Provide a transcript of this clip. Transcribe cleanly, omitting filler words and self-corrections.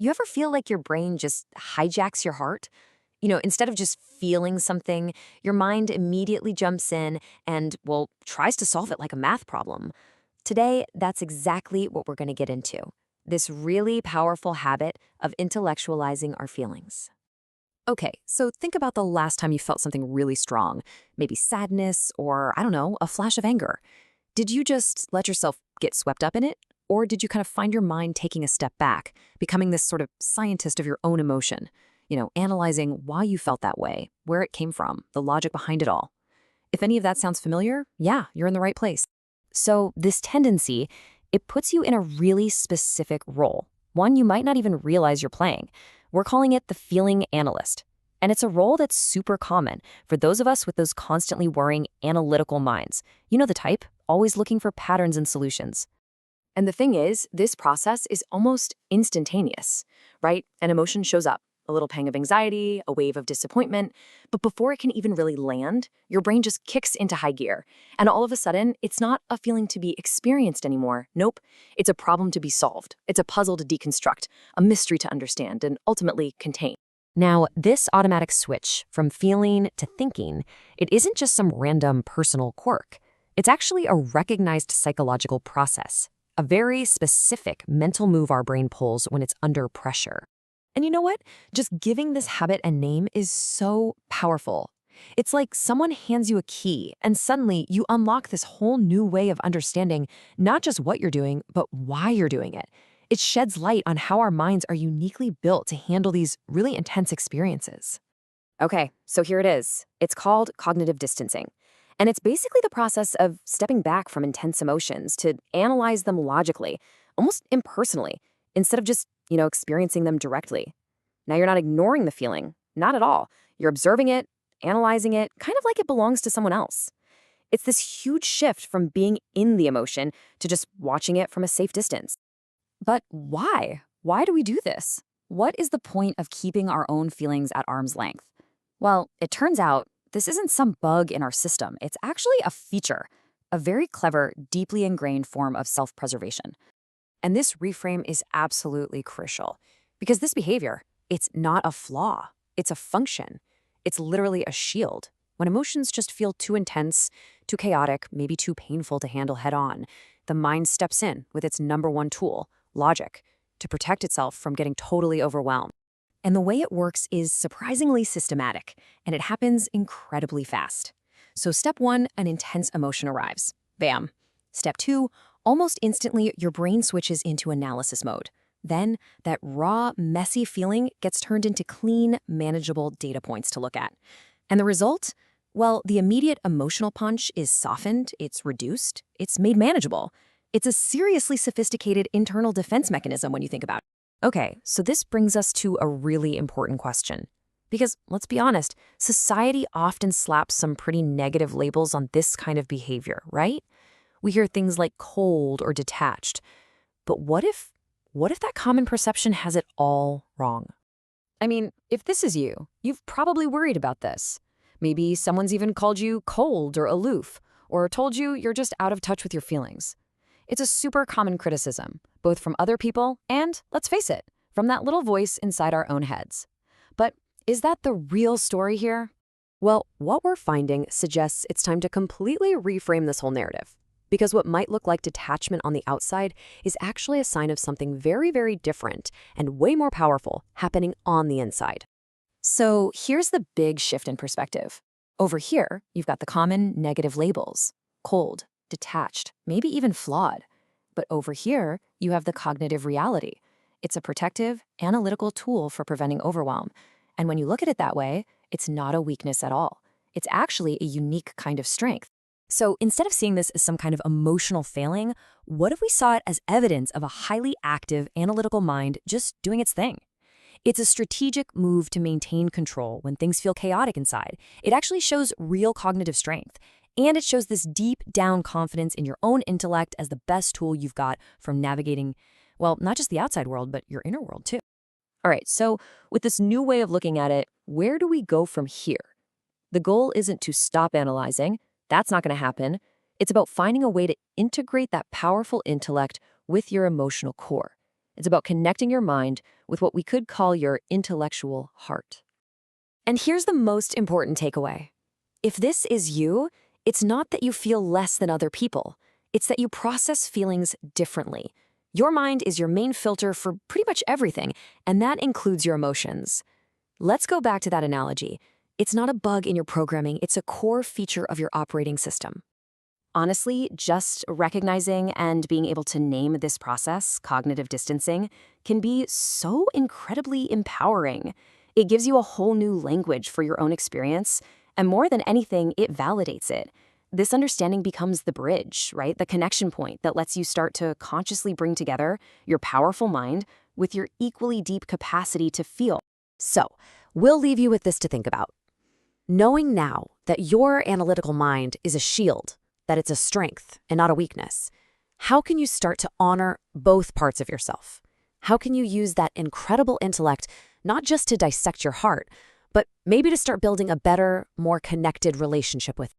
you ever feel like your brain just hijacks your heart? Instead of just feeling something, your mind immediately jumps in and, well, tries to solve it like a math problem. Today, that's exactly what we're going to get into. This really powerful habit of intellectualizing our feelings. Okay, so think about the last time you felt something really strong, maybe sadness or, I don't know, a flash of anger. Did you just let yourself get swept up in it? Or did you kind of find your mind taking a step back, becoming this sort of scientist of your own emotion? Analyzing why you felt that way, where it came from, the logic behind it all. If any of that sounds familiar, yeah, you're in the right place. So this tendency, it puts you in a really specific role, one you might not even realize you're playing. We're calling it the feeling analyst. And it's a role that's super common for those of us with those constantly worrying analytical minds. You know the type, always looking for patterns and solutions. And the thing is, this process is almost instantaneous, right? An emotion shows up, a little pang of anxiety, a wave of disappointment, but before it can even really land, your brain just kicks into high gear. And all of a sudden, it's not a feeling to be experienced anymore. Nope, it's a problem to be solved. It's a puzzle to deconstruct, a mystery to understand, and ultimately contain. Now, this automatic switch from feeling to thinking, it isn't just some random personal quirk. It's actually a recognized psychological process, a very specific mental move our brain pulls when it's under pressure. And you know what? Just giving this habit a name is so powerful. It's like someone hands you a key, and suddenly you unlock this whole new way of understanding not just what you're doing, but why you're doing it. It sheds light on how our minds are uniquely built to handle these really intense experiences. Okay, so here it is. It's called cognitive distancing. And it's basically the process of stepping back from intense emotions to analyze them logically, almost impersonally, instead of just, experiencing them directly. Now, you're not ignoring the feeling, not at all. You're observing it, analyzing it, kind of like it belongs to someone else. It's this huge shift from being in the emotion to just watching it from a safe distance. But why? Why do we do this? What is the point of keeping our own feelings at arm's length? Well, it turns out this isn't some bug in our system. It's actually a feature, a very clever, deeply ingrained form of self-preservation. And this reframe is absolutely crucial because this behavior, it's not a flaw. It's a function. It's literally a shield. When emotions just feel too intense, too chaotic, maybe too painful to handle head on, the mind steps in with its number one tool, logic, to protect itself from getting totally overwhelmed. And the way it works is surprisingly systematic, and it happens incredibly fast. So step one, an intense emotion arrives. Bam. Step two, almost instantly, your brain switches into analysis mode. Then, that raw, messy feeling gets turned into clean, manageable data points to look at. And the result? Well, the immediate emotional punch is softened, it's reduced, it's made manageable. It's a seriously sophisticated internal defense mechanism when you think about it. Okay, so this brings us to a really important question. Because, let's be honest, society often slaps some pretty negative labels on this kind of behavior, right? We hear things like cold or detached. But what if that common perception has it all wrong? I mean, if this is you, you've probably worried about this. Maybe someone's even called you cold or aloof, or told you you're just out of touch with your feelings. It's a super common criticism, both from other people and, let's face it, from that little voice inside our own heads. But is that the real story here? Well, what we're finding suggests it's time to completely reframe this whole narrative. Because what might look like detachment on the outside is actually a sign of something very, very different and way more powerful happening on the inside. So here's the big shift in perspective. Over here, you've got the common negative labels: cold, detached, maybe even flawed. But over here, you have the cognitive reality. It's a protective, analytical tool for preventing overwhelm. And when you look at it that way, it's not a weakness at all. It's actually a unique kind of strength. So instead of seeing this as some kind of emotional failing, what if we saw it as evidence of a highly active, analytical mind just doing its thing? It's a strategic move to maintain control when things feel chaotic inside. It actually shows real cognitive strength. And it shows this deep down confidence in your own intellect as the best tool you've got for navigating, well, not just the outside world, but your inner world too. All right, so with this new way of looking at it, where do we go from here? The goal isn't to stop analyzing. That's not going to happen. It's about finding a way to integrate that powerful intellect with your emotional core. It's about connecting your mind with what we could call your intellectual heart. And here's the most important takeaway. If this is you, it's not that you feel less than other people. It's that you process feelings differently. Your mind is your main filter for pretty much everything, and that includes your emotions. Let's go back to that analogy. It's not a bug in your programming, it's a core feature of your operating system. Honestly, just recognizing and being able to name this process, cognitive distancing, can be so incredibly empowering. It gives you a whole new language for your own experience, and more than anything, it validates it. This understanding becomes the bridge, right? The connection point that lets you start to consciously bring together your powerful mind with your equally deep capacity to feel. So, we'll leave you with this to think about. Knowing now that your analytical mind is a shield, that it's a strength and not a weakness, how can you start to honor both parts of yourself? How can you use that incredible intellect not just to dissect your heart, but maybe to start building a better, more connected relationship with